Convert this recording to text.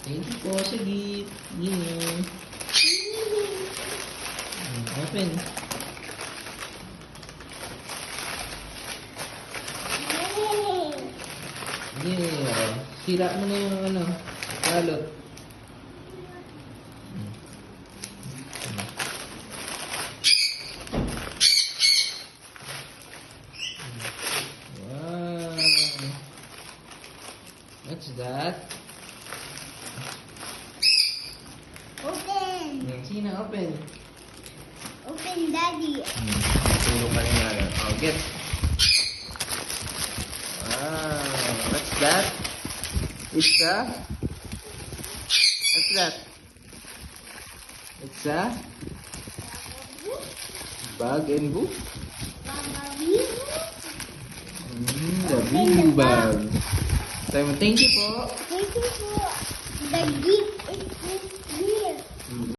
Thank you po sa gift. Yeah. Open. Yeah. Sira mo na yung ano, balot. Wow. What's that? Open. Sino open? Open, Daddy. Tulong ka niya. Oh, get. Wow. What's that? It's a? What's that? It's a? Bag and book? The blue bag. Sabi mo, thank you po. Thank you for the gift.